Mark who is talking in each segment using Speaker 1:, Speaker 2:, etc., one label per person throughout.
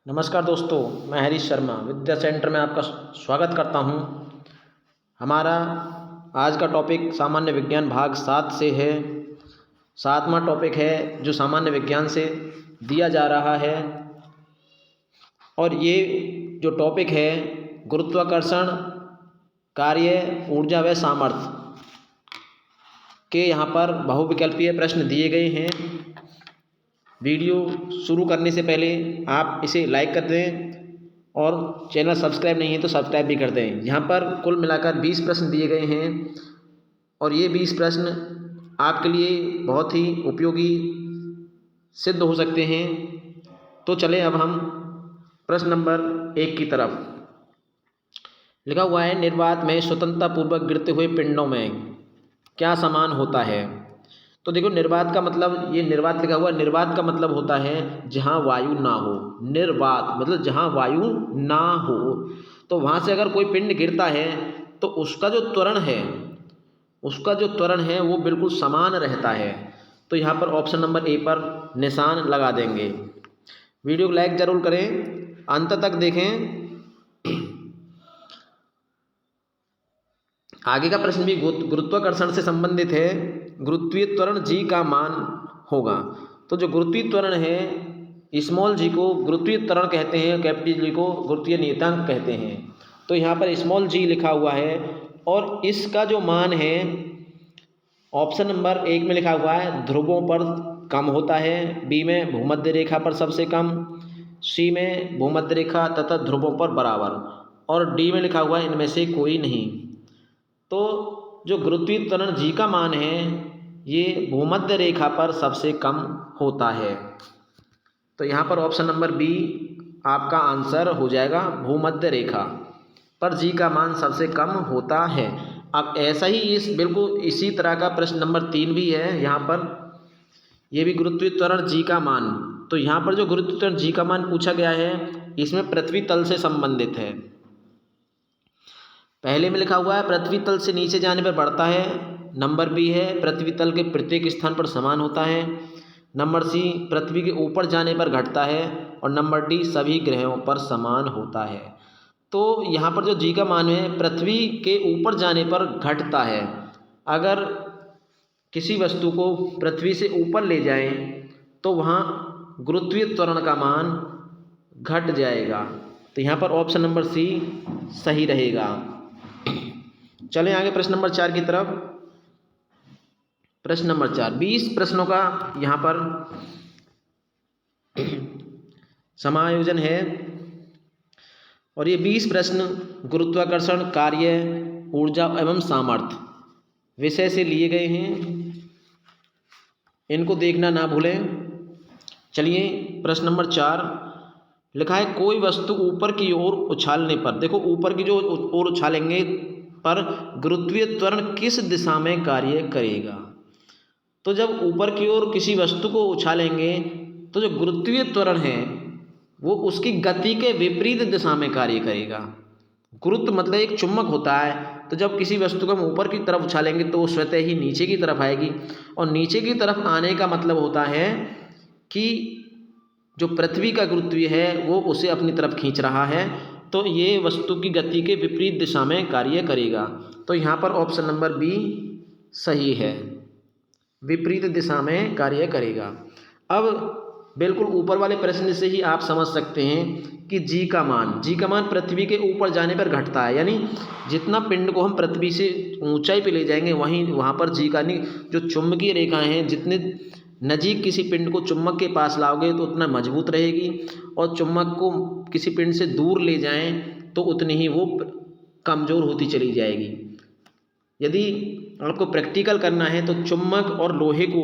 Speaker 1: नमस्कार दोस्तों, मैं हरीश शर्मा विद्या सेंटर में आपका स्वागत करता हूं। हमारा आज का टॉपिक सामान्य विज्ञान भाग 7 से है। 7वां टॉपिक है जो सामान्य विज्ञान से दिया जा रहा है और ये जो टॉपिक है गुरुत्वाकर्षण, कार्य, ऊर्जा व सामर्थ्य के यहाँ पर बहुविकल्पीय प्रश्न दिए गए हैं। वीडियो शुरू करने से पहले आप इसे लाइक कर दें और चैनल सब्सक्राइब नहीं है तो सब्सक्राइब भी कर दें। यहाँ पर कुल मिलाकर 20 प्रश्न दिए गए हैं और ये 20 प्रश्न आपके लिए बहुत ही उपयोगी सिद्ध हो सकते हैं। तो चलें अब हम प्रश्न नंबर 1 की तरफ। लिखा हुआ है, निर्वात में स्वतंत्रतापूर्वक गिरते हुए पिंडों में क्या समान होता है। तो देखो, निर्वात का मतलब, ये निर्वात लिखा हुआ है, निर्वात का मतलब होता है जहाँ वायु ना हो। निर्वात मतलब जहाँ वायु ना हो, तो वहाँ से अगर कोई पिंड गिरता है तो उसका जो त्वरण है वो बिल्कुल समान रहता है। तो यहाँ पर ऑप्शन नंबर ए पर निशान लगा देंगे। वीडियो को लाइक जरूर करें, अंत तक देखें। आगे का प्रश्न भी गुरुत्वाकर्षण से संबंधित है। गुरुत्वीय त्वरण जी का मान होगा। तो जो गुरुत्वीय त्वरण है, स्मॉल जी को गुरुत्वीय त्वरण कहते हैं, कैपिटल जी को गुरुत्वीय नियतांक कहते हैं। तो यहाँ पर स्मॉल जी लिखा हुआ है और इसका जो मान है ऑप्शन नंबर 1 में लिखा हुआ है ध्रुवों पर कम होता है, बी में भूमध्य रेखा पर सबसे कम, सी में भूमध्य रेखा तथा ध्रुवों पर बराबर और डी में लिखा हुआ है इनमें से कोई नहीं। तो जो गुरुत्वीय त्वरण जी का मान है ये भूमध्य रेखा पर सबसे कम होता है। तो यहाँ पर ऑप्शन नंबर बी आपका आंसर हो जाएगा। भूमध्य रेखा पर जी का मान सबसे कम होता है। अब ऐसा ही बिल्कुल इसी तरह का प्रश्न नंबर 3 भी है। यहाँ पर ये भी गुरुत्वीय त्वरण जी का मान। तो यहाँ पर जो गुरुत्वीय त्वरण जी का मान पूछा गया है इसमें पृथ्वी तल से संबंधित है। पहले में लिखा हुआ है पृथ्वी तल से नीचे जाने पर बढ़ता है। नंबर बी है पृथ्वी तल के प्रत्येक स्थान पर समान होता है। नंबर सी पृथ्वी के ऊपर जाने पर घटता है और नंबर डी सभी ग्रहों पर समान होता है। तो यहाँ पर जो जी का मान है पृथ्वी के ऊपर जाने पर घटता है। अगर किसी वस्तु को पृथ्वी से ऊपर ले जाएं तो वहाँ गुरुत्वीय त्वरण का मान घट जाएगा। तो यहाँ पर ऑप्शन नंबर सी सही रहेगा। चलें आगे प्रश्न नंबर 4 की तरफ। प्रश्न नंबर 4 20 प्रश्नों का यहाँ पर समायोजन है और ये 20 प्रश्न गुरुत्वाकर्षण, कार्य, ऊर्जा एवं सामर्थ्य विषय से लिए गए हैं। इनको देखना ना भूलें। चलिए प्रश्न नंबर 4 लिखा है, कोई वस्तु ऊपर की ओर उछालने पर, देखो ऊपर की जो ओर उछालेंगे पर गुरुत्वीय त्वरण किस दिशा में कार्य करेगा। तो जब ऊपर की ओर किसी वस्तु को उछालेंगे तो जो गुरुत्वीय त्वरण है वो उसकी गति के विपरीत दिशा में कार्य करेगा। गुरुत्व मतलब एक चुंबक होता है, तो जब किसी वस्तु को हम ऊपर की तरफ उछालेंगे तो वो स्वतः ही नीचे की तरफ आएगी और नीचे की तरफ आने का मतलब होता है कि जो पृथ्वी का गुरुत्व है वो उसे अपनी तरफ खींच रहा है। तो ये वस्तु की गति के विपरीत दिशा में कार्य करेगा। तो यहाँ पर ऑप्शन नंबर बी सही है, विपरीत दिशा में कार्य करेगा। अब बिल्कुल ऊपर वाले प्रश्न से ही आप समझ सकते हैं कि जी का मान पृथ्वी के ऊपर जाने पर घटता है। यानी जितना पिंड को हम पृथ्वी से ऊंचाई पे ले जाएंगे वहाँ पर जी का जो चुंबकीय रेखाएं हैं, जितने नजीक किसी पिंड को चुम्बक के पास लाओगे तो उतना मजबूत रहेगी और चुम्बक को किसी पिंड से दूर ले जाएं तो उतनी ही वो कमज़ोर होती चली जाएगी। यदि आपको प्रैक्टिकल करना है तो चुम्बक और लोहे को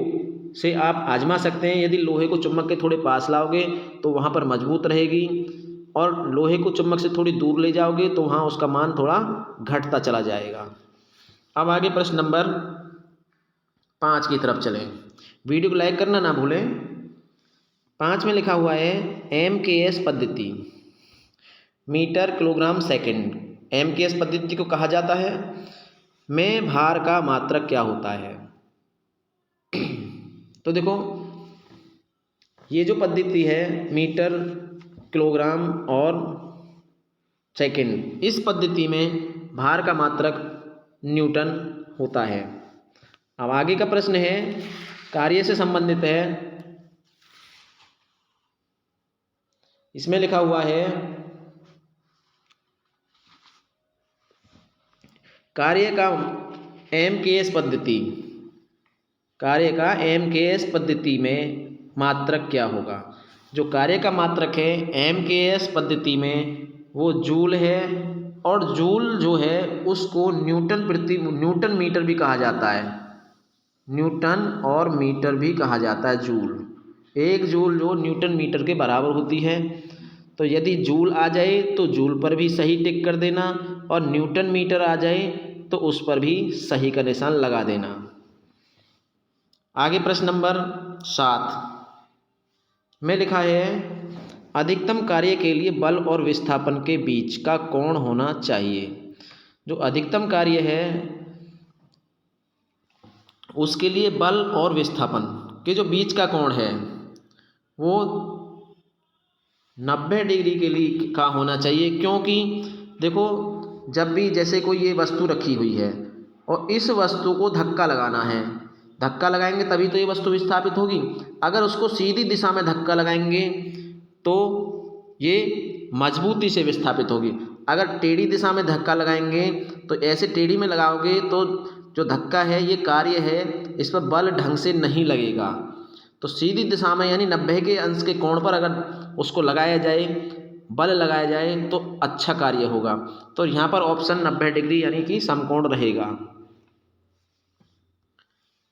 Speaker 1: से आप आजमा सकते हैं। यदि लोहे को चुम्बक के थोड़े पास लाओगे तो वहाँ पर मजबूत रहेगी और लोहे को चुम्बक से थोड़ी दूर ले जाओगे तो वहाँ उसका मान थोड़ा घटता चला जाएगा। अब आगे प्रश्न नंबर 5 की तरफ चलें। वीडियो को लाइक करना ना भूलें। 5 में लिखा हुआ है MKS पद्धति, मीटर किलोग्राम सेकंड। MKS पद्धति को कहा जाता है में भार का मात्रक क्या होता है। तो देखो ये जो पद्धति है मीटर किलोग्राम और सेकंड। इस पद्धति में भार का मात्रक न्यूटन होता है। अब आगे का प्रश्न है, कार्य से संबंधित है। इसमें लिखा हुआ है कार्य का MKS पद्धति, कार्य का MKS पद्धति में मात्रक क्या होगा। जो कार्य का मात्रक है MKS पद्धति में वो जूल है, और जूल जो है उसको न्यूटन मीटर भी कहा जाता है। न्यूटन और मीटर भी कहा जाता है जूल। एक जूल जो न्यूटन मीटर के बराबर होती है। तो यदि जूल आ जाए तो जूल पर भी सही टिक कर देना, और न्यूटन मीटर आ जाए तो उस पर भी सही का निशान लगा देना। आगे प्रश्न नंबर 7 में लिखा है, अधिकतम कार्य के लिए बल और विस्थापन के बीच का कोण होना चाहिए। जो अधिकतम कार्य है उसके लिए बल और विस्थापन के जो बीच का कोण है वो 90 डिग्री के लिए का होना चाहिए। क्योंकि देखो, जब भी जैसे कोई ये वस्तु रखी हुई है और इस वस्तु को धक्का लगाना है, धक्का लगाएंगे तभी तो ये वस्तु विस्थापित होगी। अगर उसको सीधी दिशा में धक्का लगाएंगे तो ये मजबूती से विस्थापित होगी। अगर टेढ़ी दिशा में धक्का लगाएंगे तो ऐसे टेढ़ी में लगाओगे तो जो धक्का है ये कार्य है इस पर बल ढंग से नहीं लगेगा। तो सीधी दिशा में यानी 90 के अंश के कोण पर अगर उसको लगाया जाए, बल लगाया जाए तो अच्छा कार्य होगा। तो यहाँ पर ऑप्शन 90 डिग्री यानी कि समकोण रहेगा।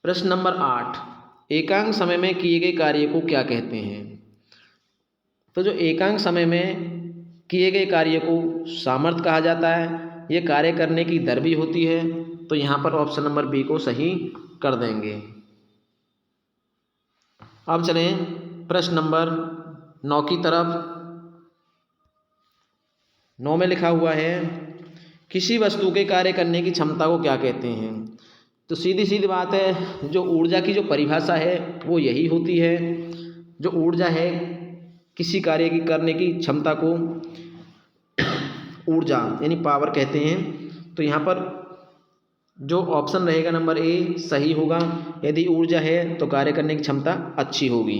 Speaker 1: प्रश्न नंबर 8, एकांक समय में किए गए कार्य को क्या कहते हैं। तो जो एकांक समय में किए गए कार्य को सामर्थ्य कहा जाता है। ये कार्य करने की दर भी होती है। तो यहाँ पर ऑप्शन नंबर बी को सही कर देंगे। अब चलें प्रश्न नंबर 9 की तरफ। 9 में लिखा हुआ है, किसी वस्तु के कार्य करने की क्षमता को क्या कहते हैं। तो सीधी सीधी बात है, जो ऊर्जा की जो परिभाषा है वो यही होती है। जो ऊर्जा है किसी कार्य की करने की क्षमता को ऊर्जा यानी पावर कहते हैं। तो यहाँ पर जो ऑप्शन रहेगा नंबर ए सही होगा। यदि ऊर्जा है तो कार्य करने की क्षमता अच्छी होगी।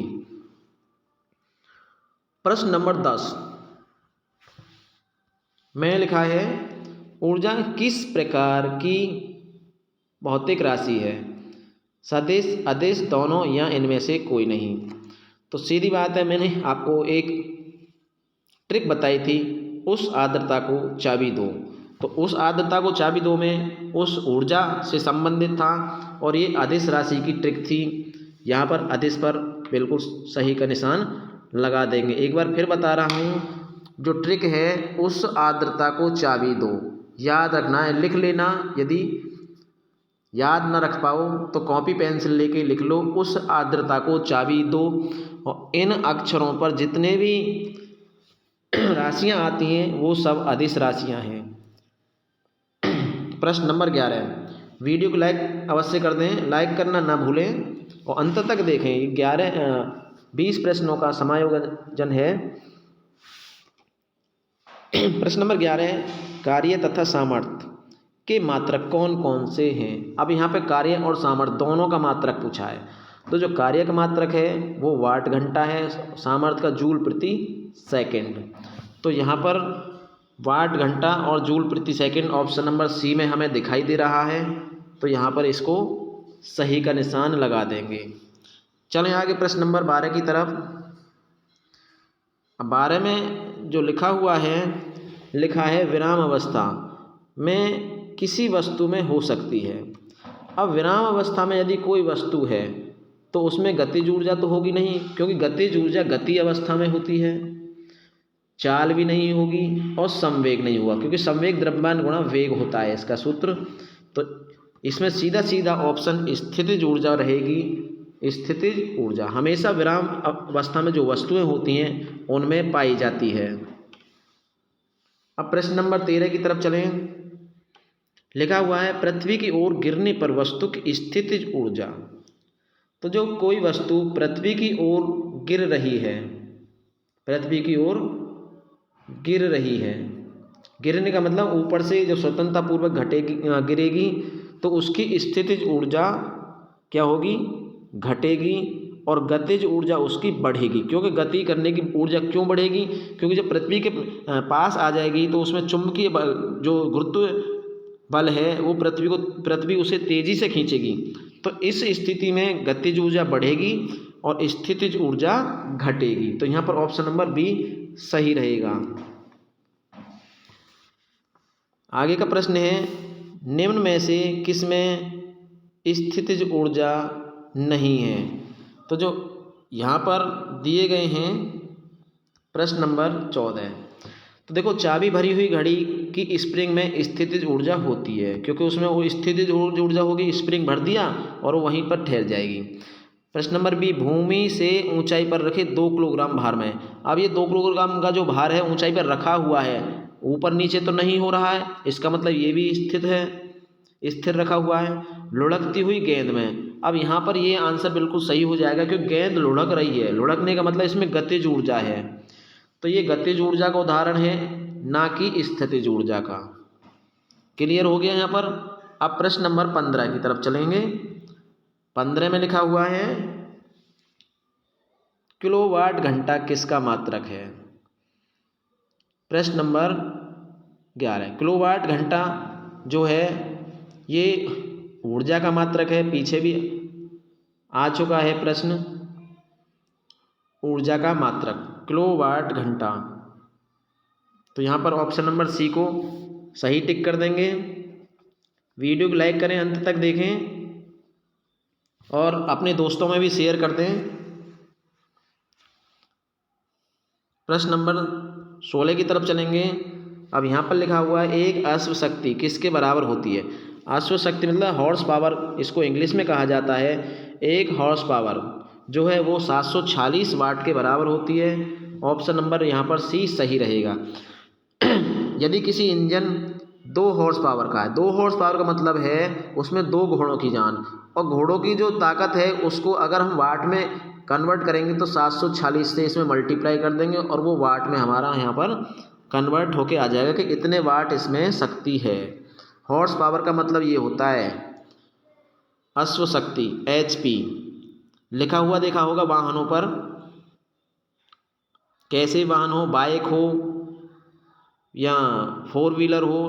Speaker 1: प्रश्न नंबर 10 में लिखा है, ऊर्जा किस प्रकार की भौतिक राशि है। सदिश, अदिश, दोनों या इनमें से कोई नहीं। तो सीधी बात है, मैंने आपको एक ट्रिक बताई थी, उस आर्द्रता को चाबी दो। तो उस आर्द्रता को चाबी दो में उस ऊर्जा से संबंधित था और ये अदिश राशि की ट्रिक थी। यहाँ पर अदिश पर बिल्कुल सही का निशान लगा देंगे। एक बार फिर बता रहा हूँ, जो ट्रिक है उस आर्द्रता को चाबी दो, याद रखना है, लिख लेना। यदि याद न रख पाओ तो कॉपी पेंसिल लेके लिख लो, उस आर्द्रता को चाबी दो। और इन अक्षरों पर जितने भी राशियां आती हैं वो सब अदिश राशियां हैं। प्रश्न नंबर 11, वीडियो को लाइक अवश्य कर दें, लाइक करना ना भूलें और अंत तक देखें। 20 प्रश्नों का समायोजन है। प्रश्न नंबर 11, कार्य तथा सामर्थ्य के मात्रक कौन कौन से हैं। अब यहाँ पे कार्य और सामर्थ्य दोनों का मात्रक पूछा है। तो जो कार्य का मात्रक है वो वाट घंटा है, सामर्थ्य का जूल प्रति सेकंड। तो यहाँ पर वाट घंटा और जूल प्रति सेकंड ऑप्शन नंबर सी में हमें दिखाई दे रहा है। तो यहाँ पर इसको सही का निशान लगा देंगे। चलें आगे प्रश्न नंबर 12 की तरफ। 12 में जो लिखा हुआ है, लिखा है विराम अवस्था में किसी वस्तु में हो सकती है। अब विराम अवस्था में यदि कोई वस्तु है तो उसमें गतिज ऊर्जा तो होगी नहीं, क्योंकि गतिज ऊर्जा गति अवस्था में होती है। चाल भी नहीं होगी और संवेग नहीं होगा, क्योंकि संवेग द्रव्यमान गुणा वेग होता है इसका सूत्र। तो इसमें सीधा सीधा ऑप्शन स्थितिज ऊर्जा रहेगी। स्थितिज ऊर्जा हमेशा विराम अवस्था में जो वस्तुएं होती हैं उनमें पाई जाती है। अब प्रश्न नंबर 13 की तरफ चलें। लिखा हुआ है, पृथ्वी की ओर गिरने पर वस्तु की स्थितिज ऊर्जा। तो जो कोई वस्तु पृथ्वी की ओर गिर रही है, पृथ्वी की ओर गिर रही है। गिरने का मतलब ऊपर से जब स्वतंत्रतापूर्वक गिरेगी तो उसकी स्थितिज ऊर्जा क्या होगी, घटेगी, और गतिज ऊर्जा उसकी बढ़ेगी। क्योंकि गति करने की ऊर्जा क्यों बढ़ेगी, क्योंकि जब पृथ्वी के पास आ जाएगी तो उसमें चुंबकीय बल, जो गुरुत्व बल है, वो पृथ्वी उसे तेजी से खींचेगी। तो इस स्थिति में गतिज ऊर्जा बढ़ेगी और स्थितिज ऊर्जा घटेगी। तो यहाँ पर ऑप्शन नंबर बी सही रहेगा। आगे का प्रश्न है, निम्न में से किसमें स्थितिज ऊर्जा नहीं है। तो जो यहाँ पर दिए गए हैं प्रश्न नंबर 14, तो देखो चाबी भरी हुई घड़ी की स्प्रिंग में स्थितिज ऊर्जा होती है, क्योंकि उसमें वो स्थितिज ऊर्जा होगी, स्प्रिंग भर दिया और वो वहीं पर ठहर जाएगी। प्रश्न नंबर बी, भूमि से ऊंचाई पर रखे 2 किलोग्राम भार में। अब ये 2 किलोग्राम का जो भार है ऊंचाई पर रखा हुआ है, ऊपर नीचे तो नहीं हो रहा है, इसका मतलब ये भी स्थिर रखा हुआ है। लुढ़कती हुई गेंद में, अब यहाँ पर ये आंसर बिल्कुल सही हो जाएगा, क्योंकि गेंद लुढ़क रही है। लुढ़कने का मतलब इसमें गतिज ऊर्जा है, तो ये गतिज ऊर्जा का उदाहरण है, ना कि स्थितिज ऊर्जा का। क्लियर हो गया यहाँ पर। अब प्रश्न नंबर 15 की तरफ चलेंगे। 15 में लिखा हुआ है, किलोवाट घंटा किसका मात्रक है। प्रश्न नंबर 11, किलोवाट घंटा जो है ये ऊर्जा का मात्रक है, पीछे भी आ चुका है प्रश्न, ऊर्जा का मात्रक किलोवाट घंटा। तो यहाँ पर ऑप्शन नंबर सी को सही टिक कर देंगे। वीडियो को लाइक करें, अंत तक देखें और अपने दोस्तों में भी शेयर कर दें। प्रश्न नंबर 16 की तरफ चलेंगे। अब यहाँ पर लिखा हुआ है, एक अश्व शक्ति किसके बराबर होती है। अश्व शक्ति मतलब हॉर्स पावर, इसको इंग्लिश में कहा जाता है। एक हॉर्स पावर जो है वो 746 वाट के बराबर होती है। ऑप्शन नंबर यहाँ पर सी सही रहेगा। यदि किसी इंजन 2 हॉर्स पावर का है, 2 हॉर्स पावर का मतलब है उसमें 2 घोड़ों की जान, और घोड़ों की जो ताकत है उसको अगर हम वाट में कन्वर्ट करेंगे तो 746 से इसमें मल्टीप्लाई कर देंगे और वो वाट में हमारा यहाँ पर कन्वर्ट होके आ जाएगा कि इतने वाट इसमें शक्ति है। हॉर्स पावर का मतलब ये होता है अश्व शक्ति, HP लिखा हुआ देखा होगा वाहनों पर, कैसे वाहन हो, बाइक हो या 4 व्हीलर हो,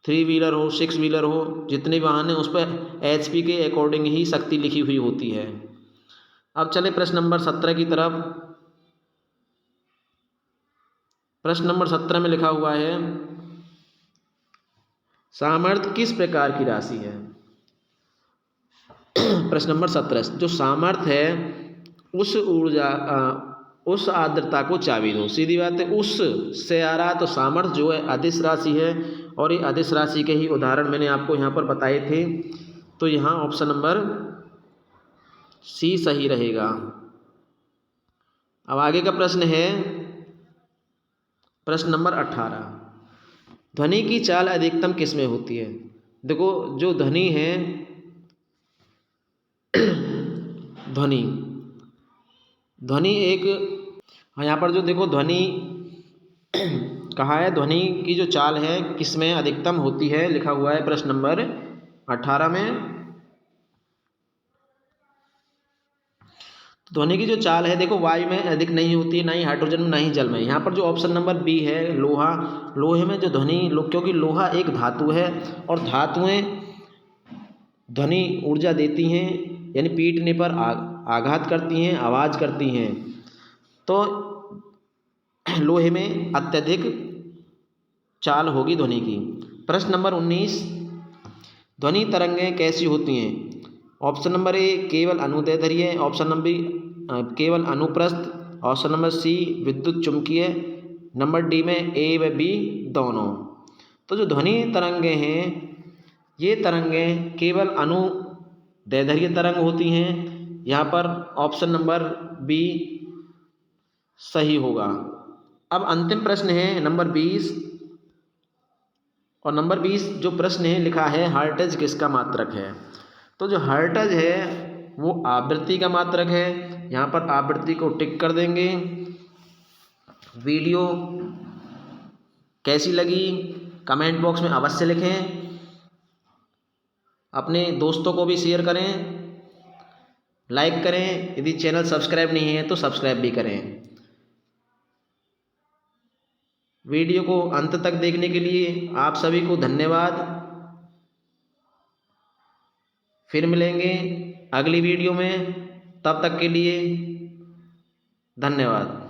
Speaker 1: 3 व्हीलर हो, 6 व्हीलर हो, जितने वाहन हैं उस पर HP के अकॉर्डिंग ही शक्ति लिखी हुई होती है। अब चले प्रश्न नंबर 17 की तरफ। प्रश्न नंबर 17 में लिखा हुआ है, सामर्थ्य किस प्रकार की राशि है। प्रश्न नंबर 17, जो सामर्थ्य है उस ऊर्जा उस आर्द्रता को चाबी दो। सीधी बात है, उस से आ रहा, तो सामर्थ्य जो है अदिश राशि है, और ये अदिश राशि के ही उदाहरण मैंने आपको यहाँ पर बताए थे। तो यहाँ ऑप्शन नंबर सी सही रहेगा। अब आगे का प्रश्न है प्रश्न नंबर 18, ध्वनि की चाल अधिकतम किस में होती है। देखो जो ध्वनि है ध्वनि एक, यहाँ पर जो देखो ध्वनि कहा है, ध्वनि की जो चाल है किस में अधिकतम होती है, लिखा हुआ है प्रश्न नंबर 18 में। ध्वनि की जो चाल है देखो वायु में अधिक नहीं होती, ना ही हाइड्रोजन में, ना ही जल में। यहाँ पर जो ऑप्शन नंबर बी है लोहा, लोहे में जो ध्वनि, क्योंकि लोहा एक धातु है और धातुएं ध्वनि ऊर्जा देती हैं, यानी पीटने पर आघात करती हैं, आवाज़ करती हैं। तो लोहे में अत्यधिक चाल होगी ध्वनि की। प्रश्न नंबर 19, ध्वनि तरंगें कैसी होती हैं। ऑप्शन नंबर ए केवल अनुदैर्ध्य, ऑप्शन नंबर बी केवल अनुप्रस्थ, ऑप्शन नंबर सी विद्युत चुम्बकीय, नंबर डी में ए व बी दोनों। तो जो ध्वनि तरंगें हैं ये तरंगें केवल अनुदैर्ध्य तरंग होती हैं। यहाँ पर ऑप्शन नंबर बी सही होगा। अब अंतिम प्रश्न है नंबर 20, और नंबर 20 जो प्रश्न है लिखा है हर्ट्ज किसका मात्रक है। तो जो हर्ट्ज है वो आवृत्ति का मात्रक है। यहाँ पर आवृत्ति को टिक कर देंगे। वीडियो कैसी लगी कमेंट बॉक्स में अवश्य लिखें। अपने दोस्तों को भी शेयर करें, लाइक करें। यदि चैनल सब्सक्राइब नहीं है तो सब्सक्राइब भी करें। वीडियो को अंत तक देखने के लिए आप सभी को धन्यवाद। फिर मिलेंगे अगली वीडियो में, तब तक के लिए धन्यवाद।